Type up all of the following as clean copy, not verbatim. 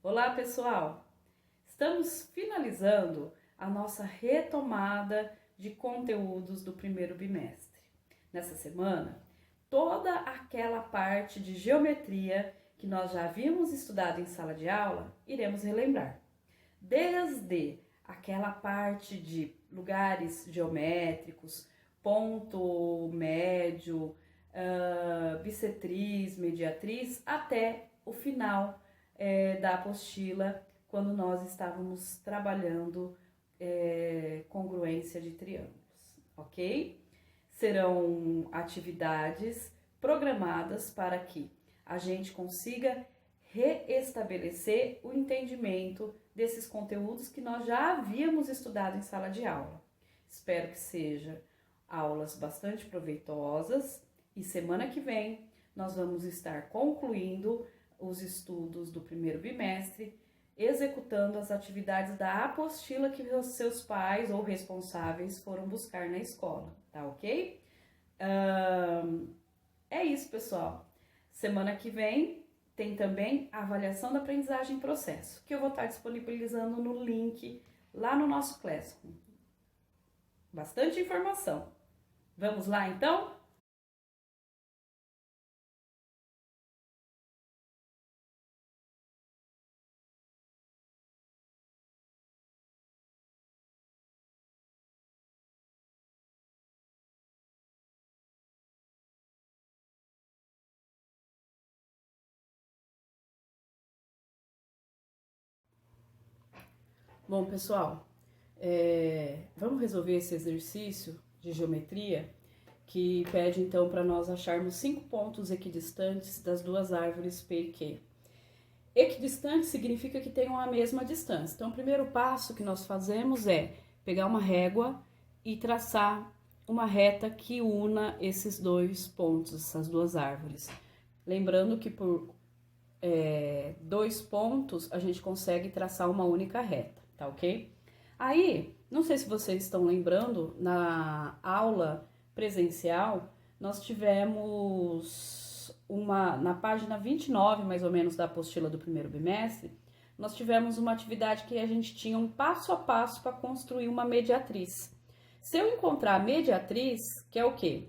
Olá, pessoal! Estamos finalizando a nossa retomada de conteúdos do primeiro bimestre. Nessa semana, toda aquela parte de geometria que nós já havíamos estudado em sala de aula, iremos relembrar. Desde aquela parte de lugares geométricos, ponto médio, bissetriz, mediatriz, até o final da apostila, quando nós estávamos trabalhando congruência de triângulos, ok? Serão atividades programadas para que a gente consiga reestabelecer o entendimento desses conteúdos que nós já havíamos estudado em sala de aula. Espero que sejam aulas bastante proveitosas e semana que vem nós vamos estar concluindo os estudos do primeiro bimestre, executando as atividades da apostila que os seus pais ou responsáveis foram buscar na escola, tá ok? É isso, pessoal. Semana que vem tem também a avaliação da aprendizagem em processo, que eu vou estar disponibilizando no link lá no nosso Classroom. Bastante informação. Vamos lá, então? Bom, pessoal, vamos resolver esse exercício de geometria que pede então para nós acharmos 5 pontos equidistantes das duas árvores P e Q. Equidistante significa que tenham a mesma distância. Então, o primeiro passo que nós fazemos é pegar uma régua e traçar uma reta que una esses dois pontos, essas duas árvores. Lembrando que por 2 pontos a gente consegue traçar uma única reta, tá ok? Aí, não sei se vocês estão lembrando, na aula presencial, nós tivemos na página 29, mais ou menos, da apostila do primeiro bimestre, nós tivemos uma atividade que a gente tinha um passo a passo para construir uma mediatriz. Se eu encontrar a mediatriz, que é o quê?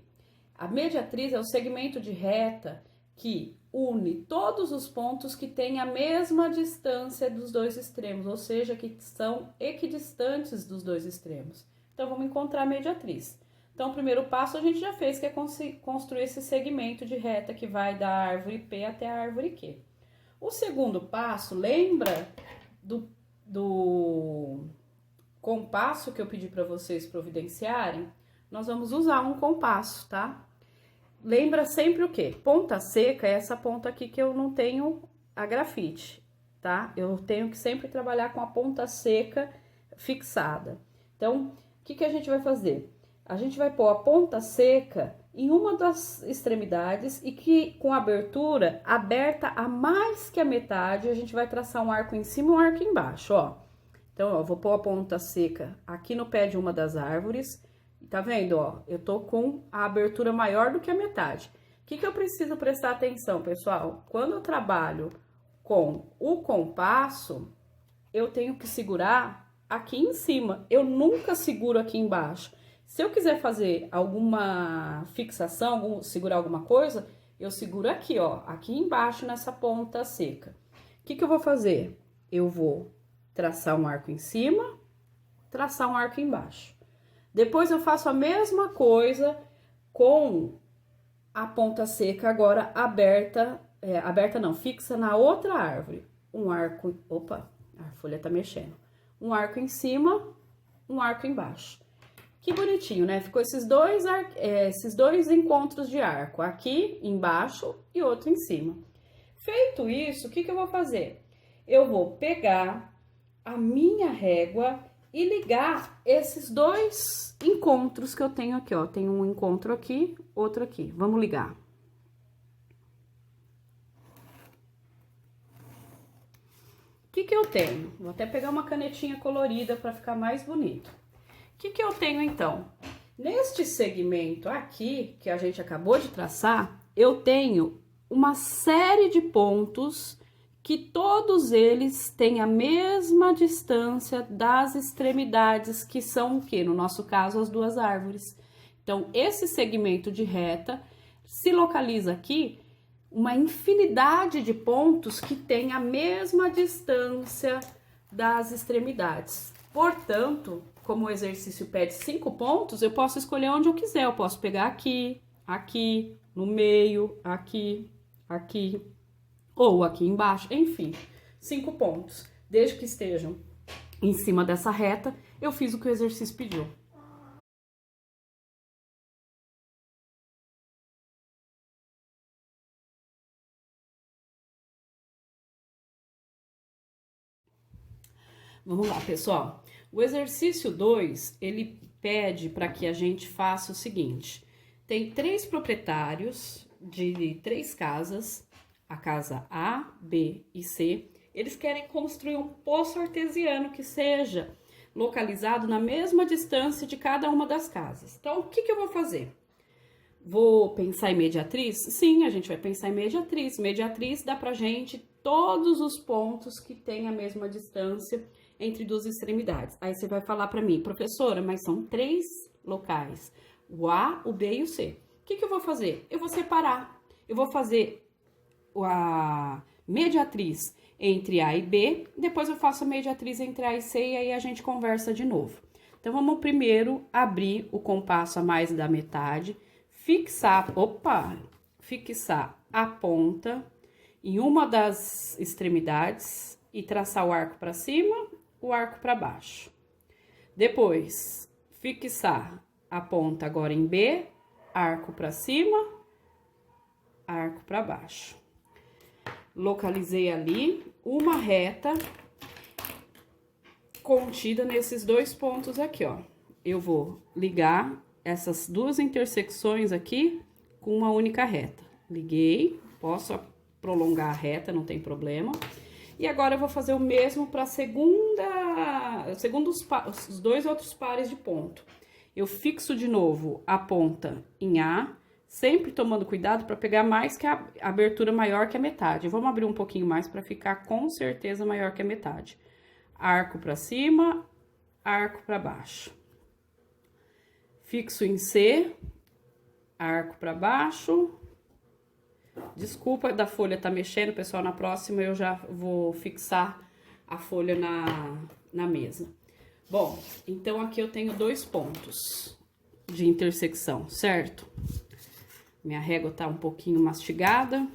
A mediatriz é o segmento de reta que une todos os pontos que têm a mesma distância dos dois extremos, ou seja, que são equidistantes dos dois extremos. Então, vamos encontrar a mediatriz. Então, o primeiro passo a gente já fez, que é construir esse segmento de reta que vai da árvore P até a árvore Q. O segundo passo, lembra do compasso que eu pedi para vocês providenciarem? Nós vamos usar um compasso, tá? Lembra sempre o quê? Ponta seca é essa ponta aqui que eu não tenho a grafite, tá? Eu tenho que sempre trabalhar com a ponta seca fixada. Então, o que a gente vai fazer? A gente vai pôr a ponta seca em uma das extremidades e que com a abertura aberta a mais que a metade, a gente vai traçar um arco em cima e um arco embaixo, ó. Então, ó, vou pôr a ponta seca aqui no pé de uma das árvores. Tá vendo, ó? Eu tô com a abertura maior do que a metade. O que eu preciso prestar atenção, pessoal? Quando eu trabalho com o compasso, eu tenho que segurar aqui em cima. Eu nunca seguro aqui embaixo. Se eu quiser fazer alguma fixação, segurar alguma coisa, eu seguro aqui, ó, aqui embaixo nessa ponta seca. O que eu vou fazer? Eu vou traçar um arco em cima, traçar um arco embaixo. Depois eu faço a mesma coisa com a ponta seca agora aberta, fixa na outra árvore. Um arco, opa, a folha tá mexendo. Um arco em cima, um arco embaixo. Que bonitinho, né? Ficou esses dois encontros de arco, aqui embaixo e outro em cima. Feito isso, o que eu vou fazer? Eu vou pegar a minha régua e ligar esses dois encontros que eu tenho aqui, ó. Tem um encontro aqui, outro aqui. Vamos ligar. O que eu tenho? Vou até pegar uma canetinha colorida para ficar mais bonito. O que eu tenho, então? Neste segmento aqui, que a gente acabou de traçar, eu tenho uma série de pontos que todos eles têm a mesma distância das extremidades, que são o quê? No nosso caso, as duas árvores. Então, esse segmento de reta se localiza aqui uma infinidade de pontos que têm a mesma distância das extremidades. Portanto, como o exercício pede 5 pontos, eu posso escolher onde eu quiser. Eu posso pegar aqui, aqui, no meio, aqui, aqui, ou aqui embaixo, enfim, 5 pontos. Desde que estejam em cima dessa reta, eu fiz o que o exercício pediu. Vamos lá, pessoal. O exercício 2, ele pede para que a gente faça o seguinte. Tem 3 proprietários de 3 casas, a casa A, B e C. Eles querem construir um poço artesiano que seja localizado na mesma distância de cada uma das casas. Então, o que eu vou fazer? Vou pensar em mediatriz? Sim, a gente vai pensar em mediatriz. Mediatriz dá pra gente todos os pontos que têm a mesma distância entre duas extremidades. Aí você vai falar para mim, professora, mas são 3 locais, o A, o B e o C. O que eu vou fazer? Eu vou separar. Eu vou fazer a mediatriz entre A e B, depois eu faço a mediatriz entre A e C e aí a gente conversa de novo. Então, vamos primeiro abrir o compasso a mais da metade, fixar a ponta em uma das extremidades e traçar o arco para cima, o arco para baixo. Depois, fixar a ponta agora em B, arco para cima, arco para baixo. Localizei ali uma reta contida nesses 2 pontos aqui, ó. Eu vou ligar essas 2 intersecções aqui com uma única reta. Liguei, posso prolongar a reta, não tem problema. E agora eu vou fazer o mesmo para os 2 outros pares de ponto. Eu fixo de novo a ponta em A, sempre tomando cuidado para pegar mais que a abertura maior que a metade. Vamos abrir um pouquinho mais para ficar com certeza maior que a metade. Arco para cima, arco para baixo. Fixo em C, arco para baixo. Desculpa da folha tá mexendo, pessoal, na próxima eu já vou fixar a folha na mesa. Bom, então aqui eu tenho 2 pontos de intersecção, certo? Minha régua tá um pouquinho mastigada.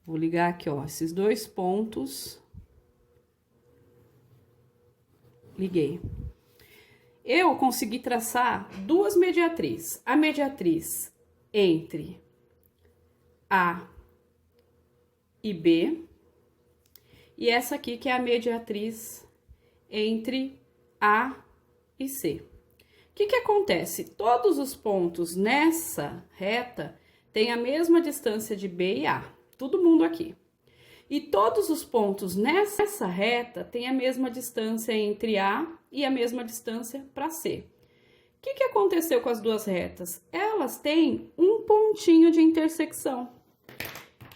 Vou ligar aqui, ó, esses 2 pontos. Liguei. Eu consegui traçar 2 mediatrizes. A mediatriz entre A e B. E essa aqui que é a mediatriz entre A e C. O que acontece? Todos os pontos nessa reta têm a mesma distância de B e A. Todo mundo aqui. E todos os pontos nessa reta têm a mesma distância entre A e a mesma distância para C. O que aconteceu com as 2 retas? Elas têm um pontinho de intersecção,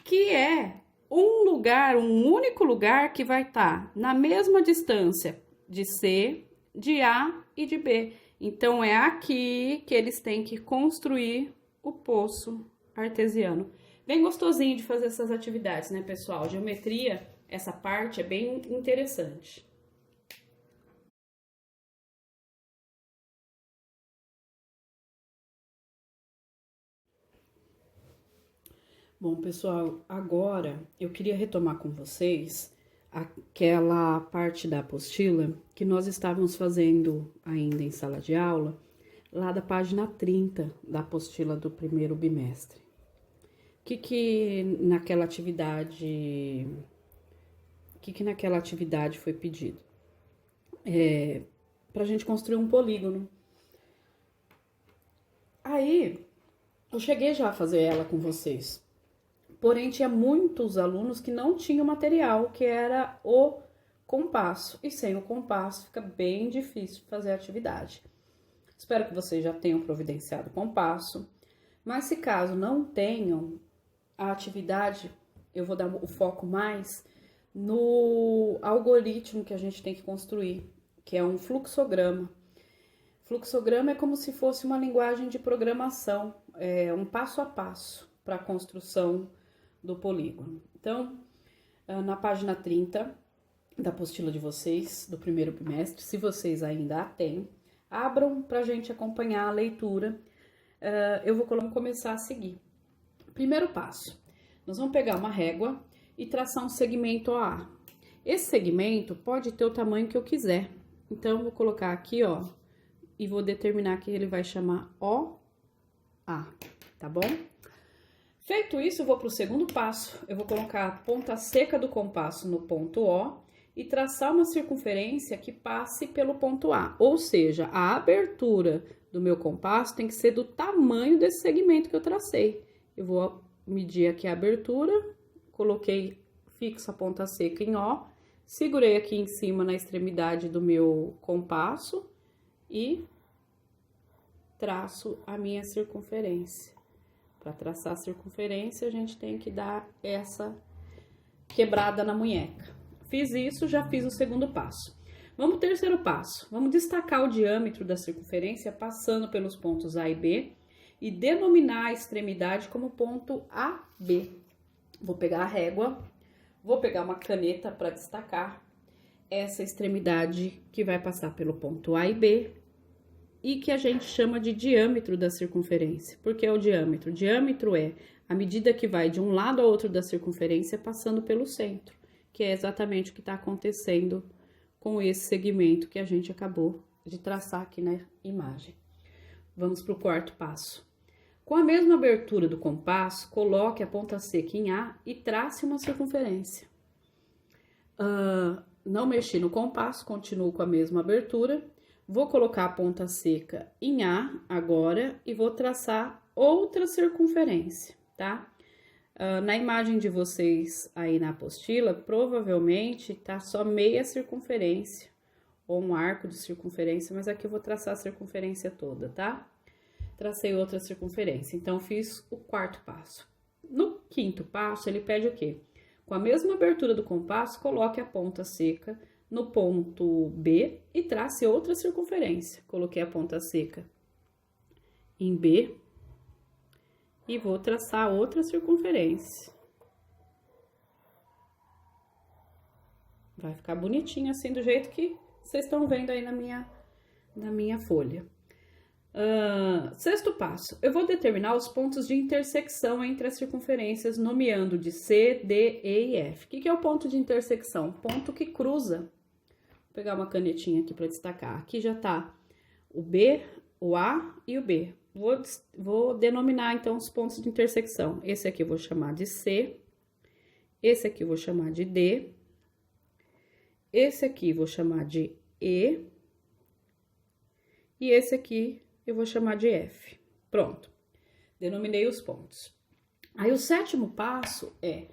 que é um único lugar que vai estar na mesma distância de C, de A e de B. Então, é aqui que eles têm que construir o poço artesiano. Bem gostosinho de fazer essas atividades, né, pessoal? Geometria, essa parte é bem interessante. Bom, pessoal, agora eu queria retomar com vocês aquela parte da apostila que nós estávamos fazendo ainda em sala de aula, lá da página 30 da apostila do primeiro bimestre. O que naquela atividade foi pedido? Pra gente construir um polígono. Aí, eu cheguei já a fazer ela com vocês. Porém, tinha muitos alunos que não tinham material, que era o compasso. E sem o compasso fica bem difícil fazer a atividade. Espero que vocês já tenham providenciado o compasso. Mas se caso não tenham, a atividade eu vou dar o foco mais no algoritmo que a gente tem que construir, que é um fluxograma. Fluxograma é como se fosse uma linguagem de programação, é um passo a passo para a construção do polígono. Então, na página 30 da apostila de vocês, do primeiro bimestre, se vocês ainda a têm, abram para a gente acompanhar a leitura. Eu vou começar a seguir. Primeiro passo, nós vamos pegar uma régua e traçar um segmento OA. Esse segmento pode ter o tamanho que eu quiser. Então, eu vou colocar aqui, ó, e vou determinar que ele vai chamar OA, tá bom? Feito isso, eu vou para o segundo passo. Eu vou colocar a ponta seca do compasso no ponto O e traçar uma circunferência que passe pelo ponto A. Ou seja, a abertura do meu compasso tem que ser do tamanho desse segmento que eu tracei. Eu vou medir aqui a abertura, coloquei fixo a ponta seca em O, segurei aqui em cima na extremidade do meu compasso e traço a minha circunferência. Para traçar a circunferência, a gente tem que dar essa quebrada na munheca. Fiz isso, já fiz o segundo passo. Vamos pro terceiro passo. Vamos destacar o diâmetro da circunferência passando pelos pontos A e B e denominar a extremidade como ponto AB. Vou pegar a régua, vou pegar uma caneta para destacar essa extremidade que vai passar pelo ponto A e B e que a gente chama de diâmetro da circunferência. Por que é o diâmetro? O diâmetro é a medida que vai de um lado ao outro da circunferência passando pelo centro, que é exatamente o que está acontecendo com esse segmento que a gente acabou de traçar aqui na imagem. Vamos para o quarto passo. Com a mesma abertura do compasso, coloque a ponta seca em A e trace uma circunferência. Não mexi no compasso, continuo com a mesma abertura. Vou colocar a ponta seca em A agora e vou traçar outra circunferência, tá? Na imagem de vocês aí na apostila, provavelmente tá só meia circunferência ou um arco de circunferência, mas aqui eu vou traçar a circunferência toda, tá? Tracei outra circunferência, então fiz o quarto passo. No quinto passo, ele pede o quê? Com a mesma abertura do compasso, coloque a ponta seca no ponto B e trace outra circunferência. Coloquei a ponta seca em B e vou traçar outra circunferência. Vai ficar bonitinho assim, do jeito que vocês estão vendo aí na minha folha. Sexto passo, eu vou determinar os pontos de intersecção entre as circunferências, nomeando de C, D, E e F. O que é o ponto de intersecção? Ponto que cruza. Vou pegar uma canetinha aqui para destacar. Aqui já tá o B, o A e o B. Vou denominar, então, os pontos de intersecção. Esse aqui eu vou chamar de C. Esse aqui eu vou chamar de D. Esse aqui eu vou chamar de E. E esse aqui eu vou chamar de F. Pronto. Denominei os pontos. Aí, o sétimo passo é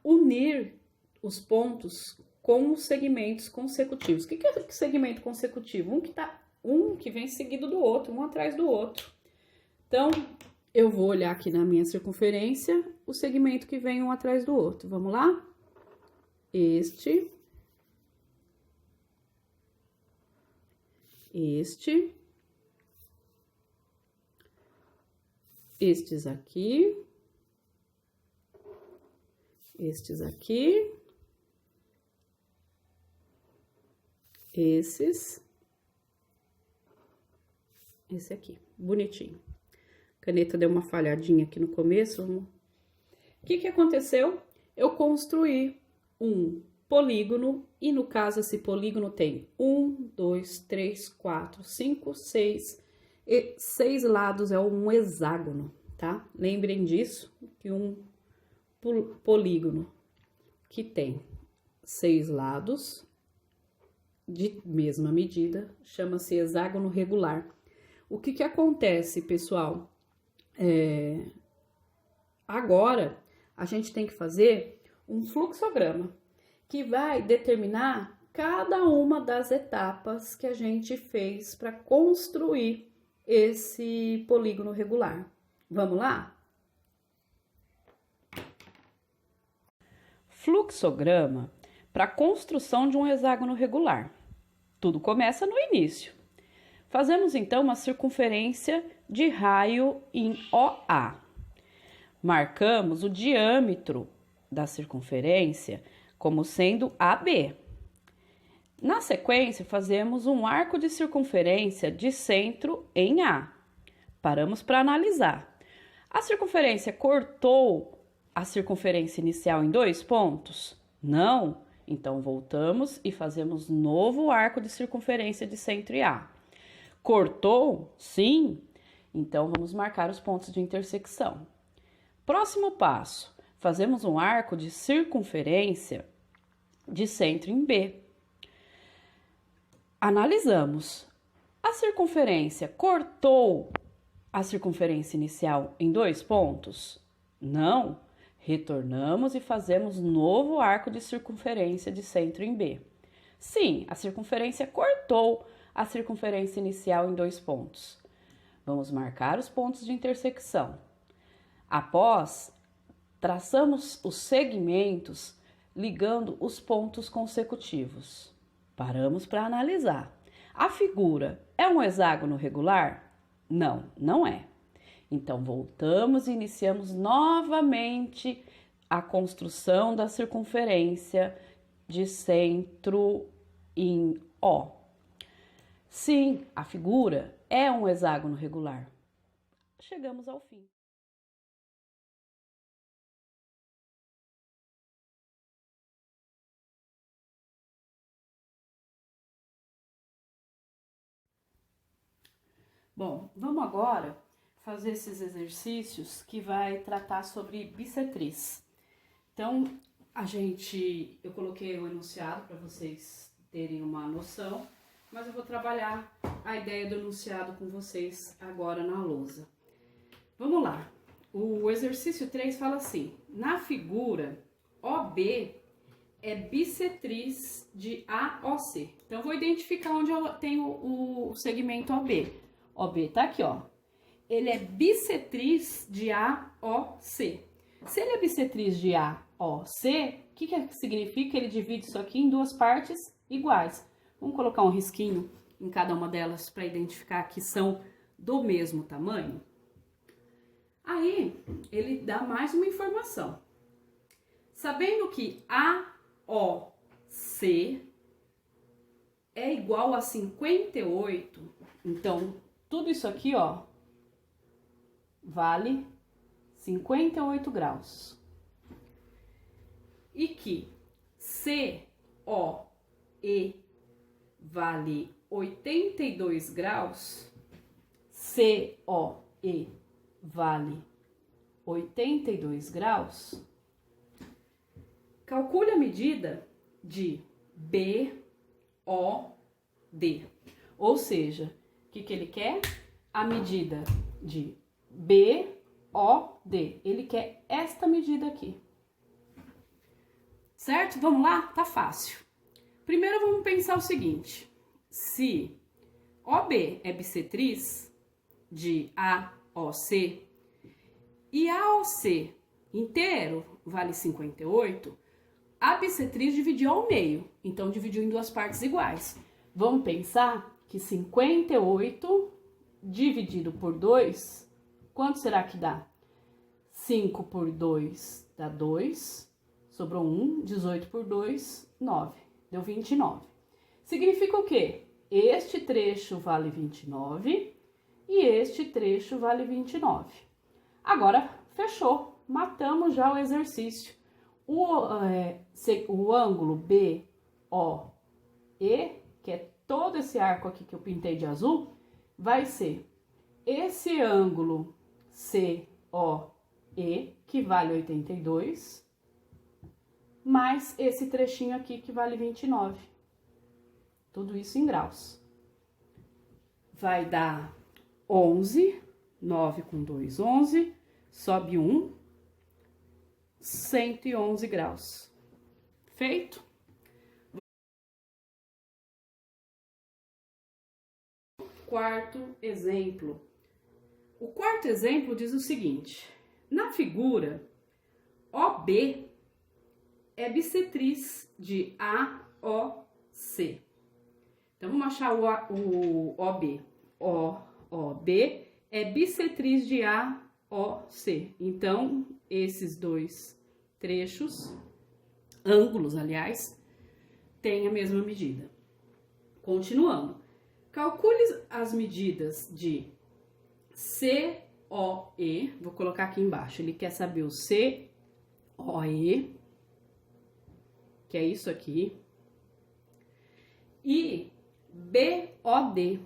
unir os pontos com os segmentos consecutivos. O que é segmento consecutivo? Um que vem seguido do outro, um atrás do outro. Então, eu vou olhar aqui na minha circunferência o segmento que vem um atrás do outro. Vamos lá? Este. Estes aqui. Estes aqui. Esse aqui, bonitinho. A caneta deu uma falhadinha aqui no começo. O que aconteceu? Eu construí um polígono e, no caso, esse polígono tem 1, 2, 3, 4, 5, 6 e 6 lados, é um hexágono, tá? Lembrem disso, que um polígono que tem 6 lados de mesma medida chama-se hexágono regular. O que acontece, pessoal? Agora, a gente tem que fazer um fluxograma que vai determinar cada uma das etapas que a gente fez para construir esse polígono regular. Vamos lá? fluxograma para a construção de um hexágono regular. Tudo começa no início. Fazemos então uma circunferência de raio em OA. Marcamos o diâmetro da circunferência como sendo AB. Na sequência, fazemos um arco de circunferência de centro em A. Paramos para analisar. A circunferência cortou a circunferência inicial em 2 pontos? Não. Então, voltamos e fazemos novo arco de circunferência de centro em A. Cortou? Sim. Então, vamos marcar os pontos de intersecção. Próximo passo, fazemos um arco de circunferência de centro em B. Analisamos. A circunferência cortou a circunferência inicial em 2 pontos? Não. Retornamos e fazemos novo arco de circunferência de centro em B. Sim, a circunferência cortou a circunferência inicial em 2 pontos. Vamos marcar os pontos de intersecção. Após, traçamos os segmentos ligando os pontos consecutivos. Paramos para analisar. A figura é um hexágono regular? Não, não é. Então, voltamos e iniciamos novamente a construção da circunferência de centro em O. Sim, a figura é um hexágono regular. Chegamos ao fim. Bom, vamos agora fazer esses exercícios que vai tratar sobre bissetriz. Então, eu coloquei o enunciado para vocês terem uma noção, mas eu vou trabalhar a ideia do enunciado com vocês agora na lousa. Vamos lá. O exercício 3 fala assim: na figura, OB é bissetriz de AOC. Então, eu vou identificar onde eu tenho o segmento OB. OB tá aqui, ó. Ele é bissetriz de AOC. Se ele é bissetriz de AOC, o que significa? Ele divide isso aqui em 2 partes iguais. Vamos colocar um risquinho em cada uma delas para identificar que são do mesmo tamanho. Aí, ele dá mais uma informação. Sabendo que AOC é igual a 58, então, tudo isso aqui, ó, vale 58 graus. E que COE vale 82 graus, COE vale 82 graus, calcule a medida de BOD. Ou seja, o que ele quer? A medida de BOD. Ele quer esta medida aqui. Certo? Vamos lá? Tá fácil. Primeiro vamos pensar o seguinte: se OB é bissetriz de AOC e AOC inteiro vale 58, a bissetriz dividiu ao meio, então dividiu em 2 partes iguais. Vamos pensar que 58 dividido por 2, quanto será que dá? 5 por 2 dá 2, sobrou 1, 18 por 2, 9, deu 29. Significa o quê? Este trecho vale 29 e este trecho vale 29. Agora, fechou, matamos já o exercício. O ângulo BOE, que é todo esse arco aqui que eu pintei de azul, vai ser esse ângulo COE, que vale 82, mais esse trechinho aqui que vale 29. Tudo isso em graus. Vai dar 11, 9 com 2, 11, sobe 1, 111 graus. Feito? Quarto exemplo. O quarto exemplo diz o seguinte: na figura, OB é bissetriz de AOC. Então, vamos achar o OB. OB é bissetriz de AOC. Então, esses dois trechos, ângulos, aliás, têm a mesma medida. Continuando. Calcule as medidas de COE. Vou colocar aqui embaixo. Ele quer saber o COE, que é isso aqui. E BOD,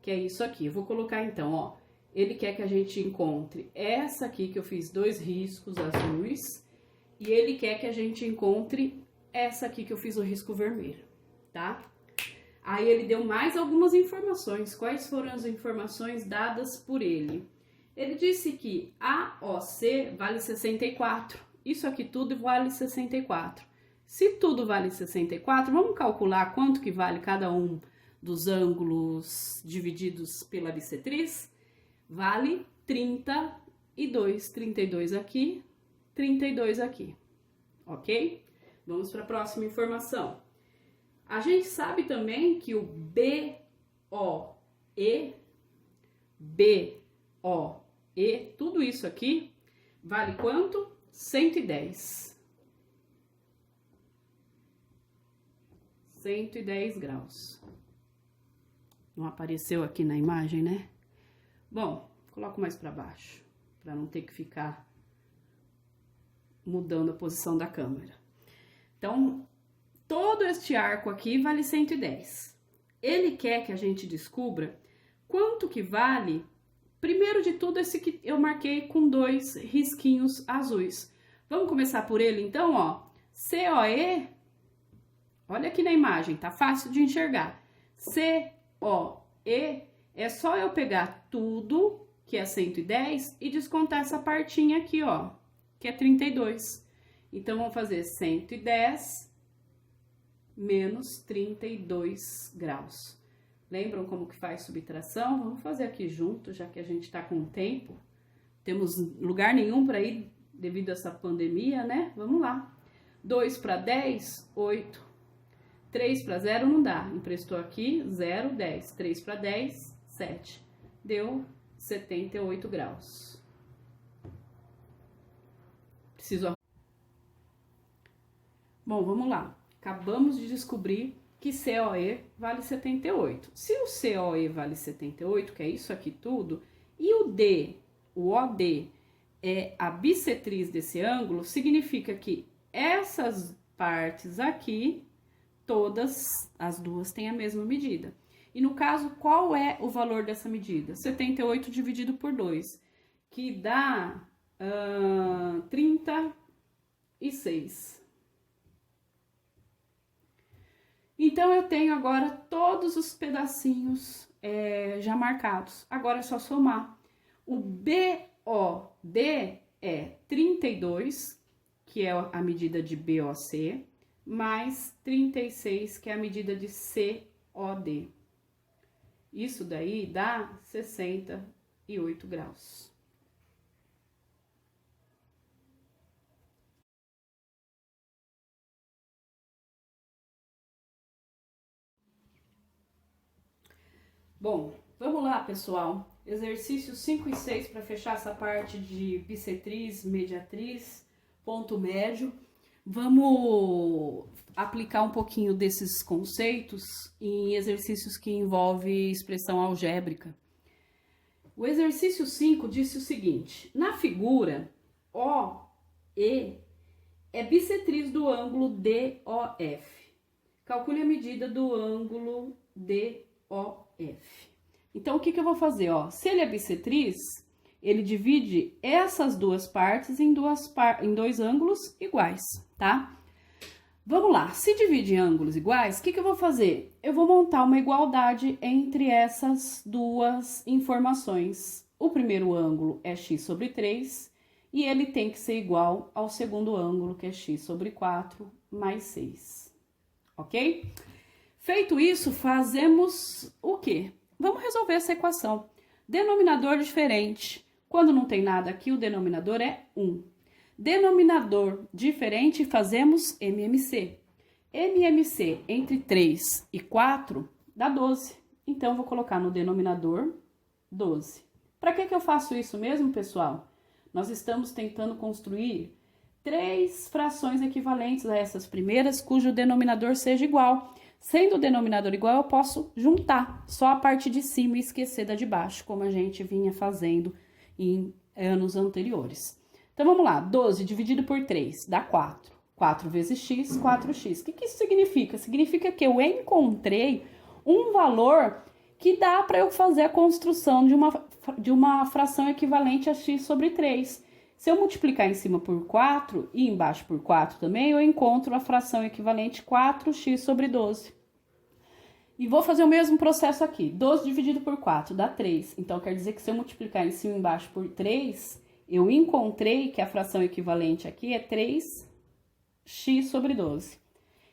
que é isso aqui. Eu vou colocar então, ó, ele quer que a gente encontre essa aqui, que eu fiz 2 riscos azuis, e ele quer que a gente encontre essa aqui, que eu fiz o risco vermelho, tá? Aí ele deu mais algumas informações. Quais foram as informações dadas por ele? Ele disse que AOC vale 64, isso aqui tudo vale 64. Se tudo vale 64, vamos calcular quanto que vale cada um dos ângulos divididos pela bissetriz? Vale 32. 32 aqui, 32 aqui, ok? Vamos para a próxima informação. A gente sabe também que o BOE, tudo isso aqui, vale quanto? 110. 110 graus. Não apareceu aqui na imagem, né? Bom, coloco mais para baixo, para não ter que ficar mudando a posição da câmera. Então, todo este arco aqui vale 110. Ele quer que a gente descubra quanto que vale, primeiro de tudo, esse que eu marquei com 2 risquinhos azuis. Vamos começar por ele, então, ó. COE, olha aqui na imagem, tá fácil de enxergar. COE é só eu pegar tudo, que é 110, e descontar essa partinha aqui, ó, que é 32. Então, vamos fazer 110 menos 32 graus. Lembram como que faz subtração? Vamos fazer aqui junto, já que a gente tá com tempo. Temos lugar nenhum para ir devido a essa pandemia, né? Vamos lá. 2 para 10, 8. 3 para 0 não dá. Emprestou aqui, 0, 10. 3 para 10, 7. Deu 78 graus. Preciso... Bom, vamos lá. Acabamos de descobrir que COE vale 78. Se o COE vale 78, que é isso aqui tudo, e o OD é a bissetriz desse ângulo, significa que essas partes aqui, todas as duas têm a mesma medida. E no caso, qual é o valor dessa medida? 78 dividido por 2, que dá 36. Então, eu tenho agora todos os pedacinhos já marcados. Agora é só somar. O BOD é 32, que é a medida de BOC, mais 36, que é a medida de COD. Isso daí dá 68 graus. Bom, vamos lá, pessoal. Exercícios 5 e 6 para fechar essa parte de bissetriz, mediatriz, ponto médio. Vamos aplicar um pouquinho desses conceitos em exercícios que envolvem expressão algébrica. O exercício 5 disse o seguinte: na figura, OE é bissetriz do ângulo DOF. Calcule a medida do ângulo DOF. Então, o que eu vou fazer? Ó, se ele é bissetriz, ele divide essas duas partes em dois ângulos iguais, tá? Vamos lá, se divide em ângulos iguais, o que eu vou fazer? Eu vou montar uma igualdade entre essas duas informações. O primeiro ângulo é x sobre 3 e ele tem que ser igual ao segundo ângulo, que é x sobre 4 mais 6, ok? Feito isso, fazemos o quê? Vamos resolver essa equação. Denominador diferente. Quando não tem nada aqui, o denominador é 1. Denominador diferente, fazemos MMC. MMC entre 3 e 4 dá 12. Então, eu vou colocar no denominador 12. Para que eu faço isso mesmo, pessoal? Nós estamos tentando construir 3 frações equivalentes a essas primeiras, cujo denominador seja igual. Sendo o denominador igual, eu posso juntar só a parte de cima e esquecer da de baixo, como a gente vinha fazendo em anos anteriores. Então, vamos lá. 12 dividido por 3 dá 4. 4 vezes x, 4x. O que isso significa? Significa que eu encontrei um valor que dá para eu fazer a construção de uma fração equivalente a x sobre 3. Se eu multiplicar em cima por 4 e embaixo por 4 também, eu encontro a fração equivalente 4x sobre 12. E vou fazer o mesmo processo aqui. 12 dividido por 4 dá 3. Então, quer dizer que se eu multiplicar em cima e embaixo por 3, eu encontrei que a fração equivalente aqui é 3x sobre 12.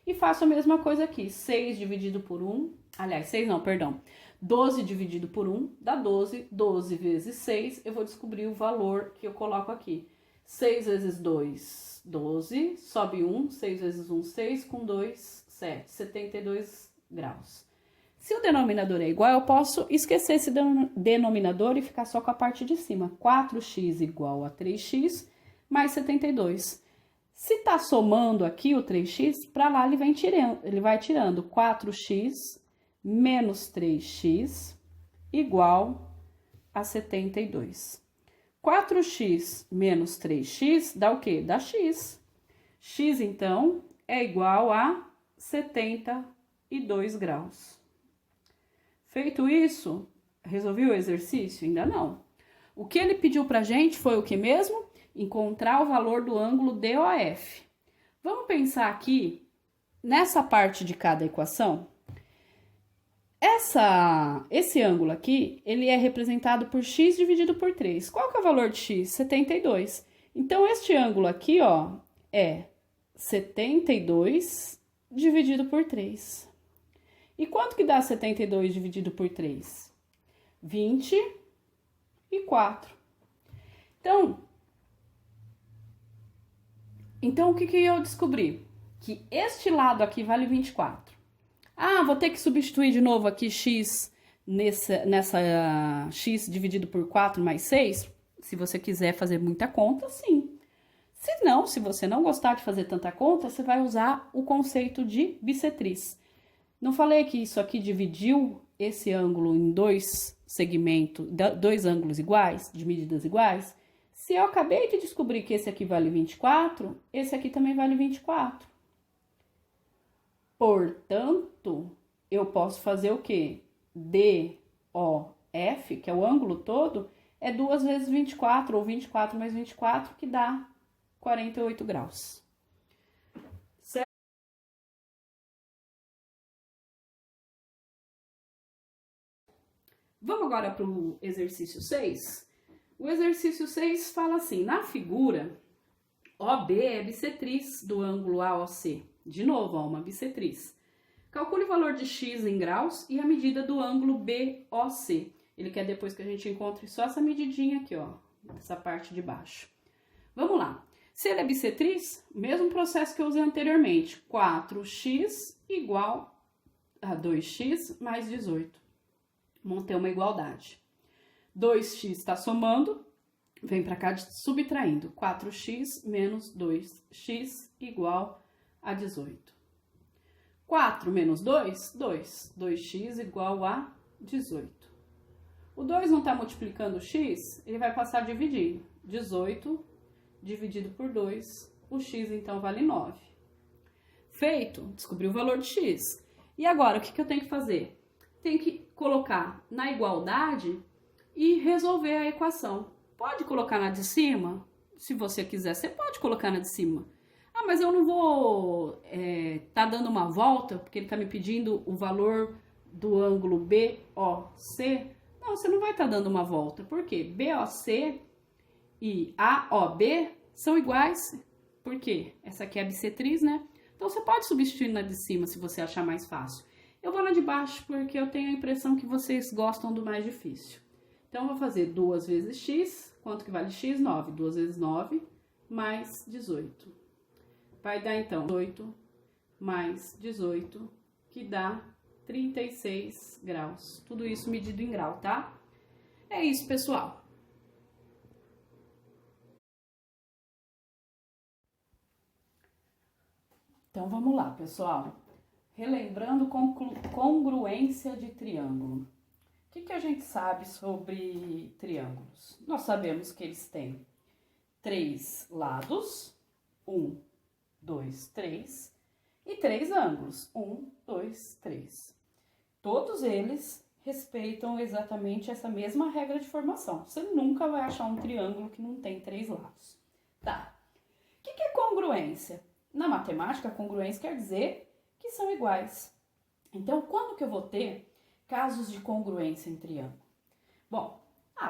E faço a mesma coisa aqui. 6 dividido por 1, aliás, 6 não, perdão. 12 dividido por 1 dá 12. 12 vezes 6, eu vou descobrir o valor que eu coloco aqui. 6 vezes 2, 12. Sobe 1. 6 vezes 1, 6. Com 2, 7. 72 graus. Se o denominador é igual, eu posso esquecer esse denominador e ficar só com a parte de cima. 4x igual a 3x mais 72. Se tá somando aqui o 3x, para lá ele vai tirando 4x menos 3x igual a 72. 4x menos 3x dá o quê? Dá x. X, então, é igual a 72 graus. Feito isso, resolvi o exercício? Ainda não. O que ele pediu pra gente foi o que mesmo? Encontrar o valor do ângulo DOF. Vamos pensar aqui nessa parte de cada equação. Esse ângulo aqui, ele é representado por x dividido por 3. Qual que é o valor de x? 72. Então, este ângulo aqui, ó, é 72 dividido por 3. E quanto que dá 72 dividido por 3? 24. Então o que eu descobri? Que este lado aqui vale 24. Ah, vou ter que substituir de novo aqui x nessa x dividido por 4 mais 6? Se você quiser fazer muita conta, sim. Se não, se você não gostar de fazer tanta conta, você vai usar o conceito de bissetriz. Não falei que isso aqui dividiu esse ângulo em dois segmentos, dois ângulos iguais, de medidas iguais? Se eu acabei de descobrir que esse aqui vale 24, esse aqui também vale 24. Portanto, eu posso fazer o quê? DOF, que é o ângulo todo, é 2 vezes 24, ou 24 mais 24, que dá 48 graus. Certo? Vamos agora para o exercício 6? O exercício 6 fala assim, na figura, OB é bissetriz do ângulo AOC. De novo, ó, uma bissetriz. Calcule o valor de x em graus e a medida do ângulo BOC. Ele quer depois que a gente encontre só essa medidinha aqui, ó, essa parte de baixo. Vamos lá. Se ele é bissetriz, mesmo processo que eu usei anteriormente. 4x igual a 2x mais 18. Vamos ter uma igualdade. 2x está somando, vem para cá subtraindo. 4x menos 2x igual a 18. 4 menos 2, 2. 2x igual a 18. O 2 não está multiplicando o x, ele vai passar dividindo. 18 dividido por 2, o x então vale 9. Feito, descobri o valor de x. E agora, o que eu tenho que fazer? Tem que colocar na igualdade e resolver a equação. Pode colocar na de cima? Se você quiser, você pode colocar na de cima. Ah, mas eu não vou tá dando uma volta, porque ele tá me pedindo o valor do ângulo BOC. Não, você não vai estar dando uma volta. Por quê? BOC e AOB são iguais. Por quê? Essa aqui é a bissetriz, né? Então, você pode substituir na de cima, se você achar mais fácil. Eu vou na de baixo, porque eu tenho a impressão que vocês gostam do mais difícil. Então, eu vou fazer 2 vezes x Quanto que vale x? 9. 2 vezes 9 mais 18. Vai dar, então, 8 mais 18, que dá 36 graus. Tudo isso medido em grau, tá? É isso, pessoal. Então, vamos lá, pessoal. Relembrando congruência de triângulo. O que a gente sabe sobre triângulos? Nós sabemos que eles têm 3 lados, 1, 2, 3, e 3 ângulos, 1, 2, 3. Todos eles respeitam exatamente essa mesma regra de formação. Você nunca vai achar um triângulo que não tem 3 lados. Tá. O que é congruência? Na matemática, congruência quer dizer que são iguais. Então, quando que eu vou ter casos de congruência em triângulo? Bom,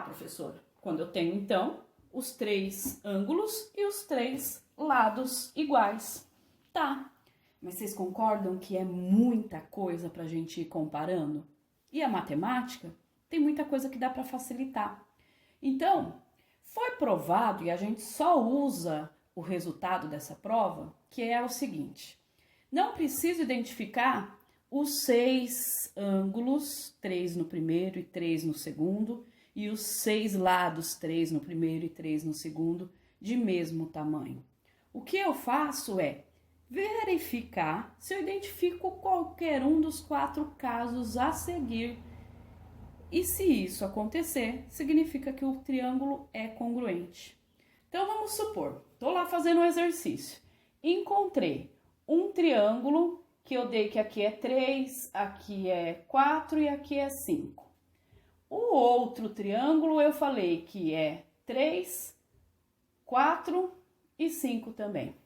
professora, quando eu tenho, então, os 3 ângulos e os 3 lados iguais. Tá, mas vocês concordam que é muita coisa para a gente ir comparando? E a matemática tem muita coisa que dá para facilitar. Então, foi provado, e a gente só usa o resultado dessa prova, que é o seguinte: não preciso identificar os 6 ângulos, 3 no primeiro e 3 no segundo, e os 6 lados, 3 no primeiro e 3 no segundo, de mesmo tamanho. O que eu faço é verificar se eu identifico qualquer um dos 4 casos a seguir. E se isso acontecer, significa que o triângulo é congruente. Então, vamos supor, estou lá fazendo um exercício, encontrei um triângulo que eu dei que aqui é 3, aqui é 4 e aqui é 5. O outro triângulo eu falei que é 3, 4 e 5 também.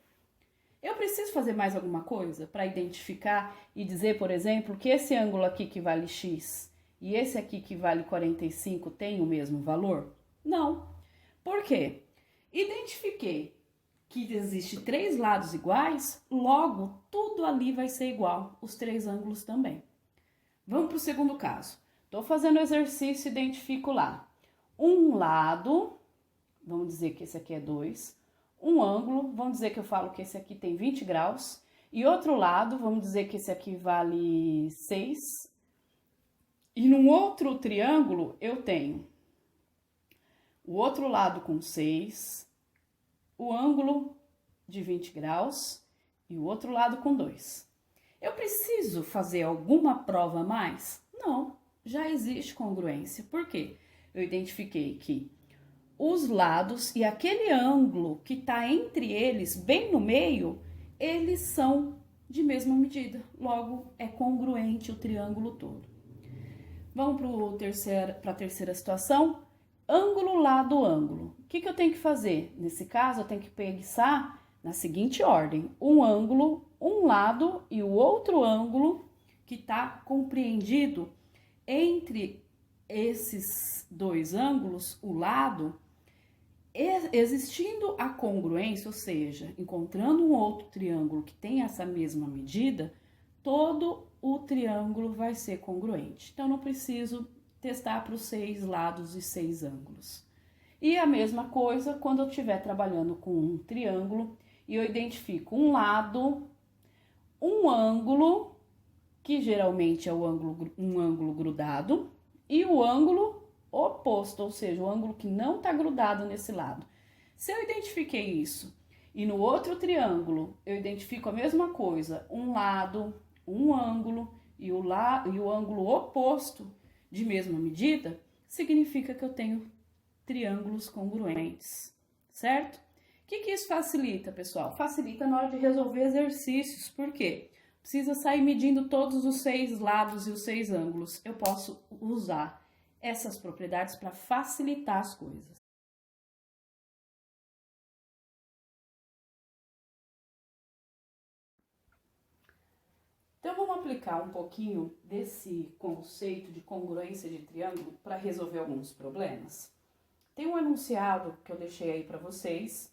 Eu preciso fazer mais alguma coisa para identificar e dizer, por exemplo, que esse ângulo aqui que vale x e esse aqui que vale 45 tem o mesmo valor? Não. Por quê? Identifiquei que existe 3 lados iguais, logo tudo ali vai ser igual, os 3 ângulos também. Vamos para o segundo caso. Estou fazendo o exercício e identifico lá um lado, vamos dizer que esse aqui é 2, um ângulo, vamos dizer que eu falo que esse aqui tem 20 graus, e outro lado, vamos dizer que esse aqui vale 6, e num outro triângulo eu tenho o outro lado com 6, o ângulo de 20 graus e o outro lado com 2. Eu preciso fazer alguma prova a mais? Não, já existe congruência. Por quê? Eu identifiquei que os lados e aquele ângulo que está entre eles, bem no meio, eles são de mesma medida. Logo, é congruente o triângulo todo. Vamos para a terceira situação. Ângulo, lado, ângulo. O que eu tenho que fazer? Nesse caso, eu tenho que pensar na seguinte ordem: um ângulo, um lado e o outro ângulo que está compreendido entre esses 2 ângulos, o lado, existindo a congruência, ou seja, encontrando um outro triângulo que tem essa mesma medida, todo o triângulo vai ser congruente. Então, não preciso testar para os 6 lados e 6 ângulos. E a mesma coisa quando eu estiver trabalhando com um triângulo e eu identifico um lado, um ângulo, que geralmente é um ângulo grudado, e o ângulo oposto, ou seja, o ângulo que não está grudado nesse lado. Se eu identifiquei isso e no outro triângulo eu identifico a mesma coisa, um lado, um ângulo e o ângulo oposto de mesma medida, significa que eu tenho triângulos congruentes, certo? O que isso facilita, pessoal? Facilita na hora de resolver exercícios, por quê? Precisa sair medindo todos os 6 lados e os 6 ângulos. Eu posso usar essas propriedades para facilitar as coisas. Então, vamos aplicar um pouquinho desse conceito de congruência de triângulo para resolver alguns problemas. Tem um enunciado que eu deixei aí para vocês,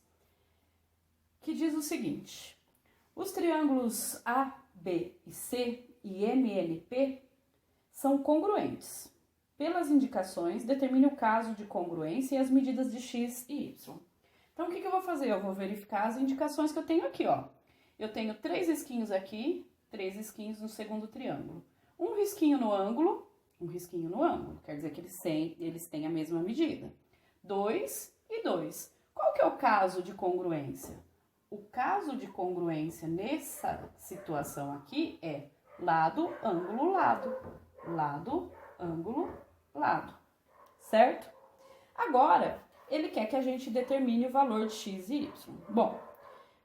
que diz o seguinte: os triângulos A, B e C e MNP são congruentes. pelas indicações, determine o caso de congruência e as medidas de x e y. Então, o que eu vou fazer? Eu vou verificar as indicações que eu tenho aqui, ó. Eu tenho 3 risquinhos aqui, 3 risquinhos no segundo triângulo. Um risquinho no ângulo, quer dizer que eles têm a mesma medida. 2 e 2. Qual que é o caso de congruência? O caso de congruência nessa situação aqui é lado, ângulo, lado. Lado, ângulo, lado. Certo? Agora, ele quer que a gente determine o valor de x e y. Bom,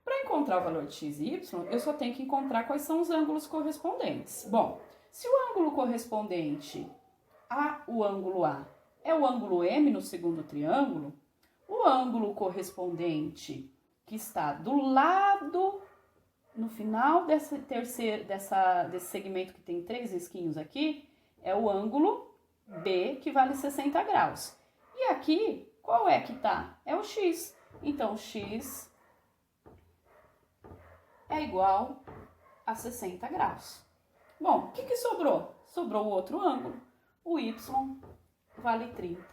para encontrar o valor de x e y, eu só tenho que encontrar quais são os ângulos correspondentes. Bom, se o ângulo correspondente ao ângulo A é o ângulo M no segundo triângulo, o ângulo correspondente que está do lado, no final desse segmento que tem 3 risquinhos aqui, é o ângulo B, que vale 60 graus. E aqui, qual é que tá? É o x. Então, x é igual a 60 graus. Bom, o que sobrou? Sobrou o outro ângulo. O y vale 30.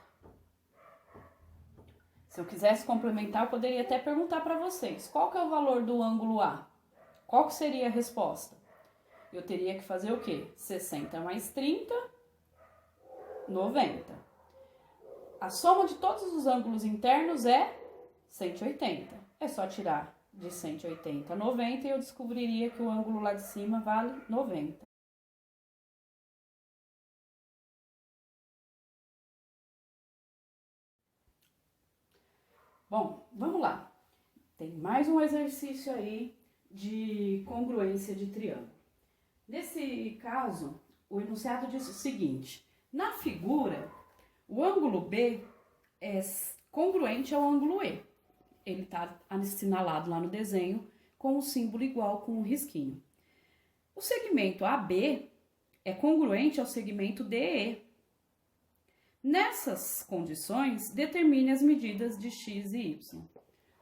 Se eu quisesse complementar, eu poderia até perguntar para vocês, qual que é o valor do ângulo A? Qual que seria a resposta? Eu teria que fazer o quê? 60 mais 30, 90. A soma de todos os ângulos internos é 180. É só tirar de 180 a 90 e eu descobriria que o ângulo lá de cima vale 90. Bom, vamos lá. Tem mais um exercício aí de congruência de triângulo. Nesse caso, o enunciado diz o seguinte: na figura, o ângulo B é congruente ao ângulo E. Ele está assinalado lá no desenho com o símbolo igual com o risquinho. O segmento AB é congruente ao segmento DE. Nessas condições, determine as medidas de x e y.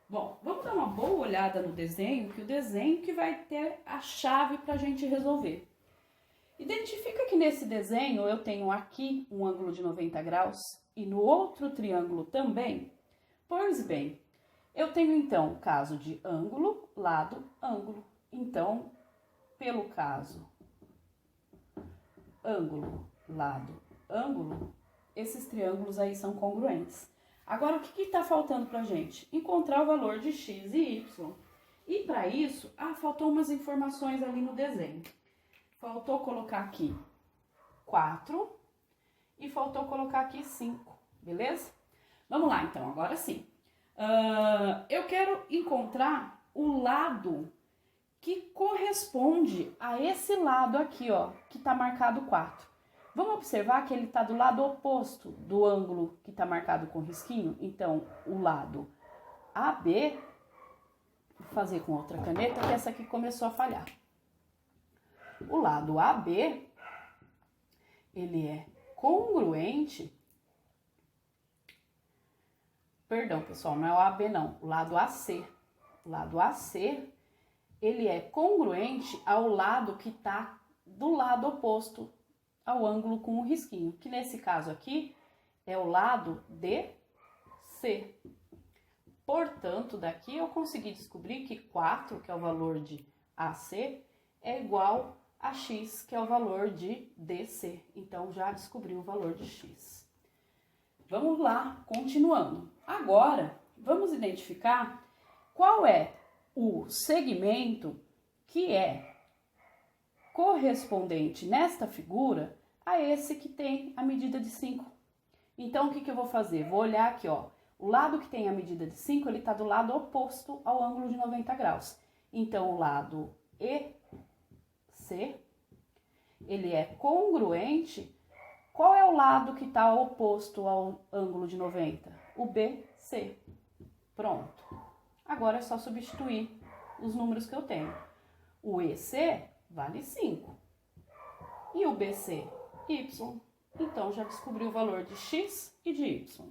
Bom, vamos dar uma boa olhada no desenho, que o desenho que vai ter a chave para a gente resolver. Identifica que nesse desenho eu tenho aqui um ângulo de 90 graus e no outro triângulo também. Pois bem, eu tenho então o caso de ângulo, lado, ângulo. Então, pelo caso ângulo, lado, ângulo, esses triângulos aí são congruentes. Agora, o que está faltando para a gente? Encontrar o valor de x e y. E para isso, faltou umas informações ali no desenho. Faltou colocar aqui 4 e faltou colocar aqui 5, beleza? Vamos lá, então, agora sim. Eu quero encontrar o lado que corresponde a esse lado aqui, ó, que está marcado 4. Vamos observar que ele está do lado oposto do ângulo que está marcado com risquinho. Então, o lado AB, vou fazer com outra caneta, que essa aqui começou a falhar. O lado AB, ele é congruente. Perdão, pessoal, não é o AB não, o lado AC. O lado AC, ele é congruente ao lado que está do lado oposto ao ângulo com o risquinho, que nesse caso aqui é o lado DC. Portanto, daqui eu consegui descobrir que 4, que é o valor de AC, é igual a x, que é o valor de DC. Então, já descobri o valor de x. Vamos lá, continuando. Agora, vamos identificar qual é o segmento que é correspondente nesta figura a esse que tem a medida de 5. Então, o que eu vou fazer? Vou olhar aqui, ó. O lado que tem a medida de 5, ele está do lado oposto ao ângulo de 90 graus. Então, o lado EC, ele é congruente. Qual é o lado que está oposto ao ângulo de 90? O BC. Pronto. Agora é só substituir os números que eu tenho. O EC vale 5. E o BC, y. Então, já descobri o valor de x e de y.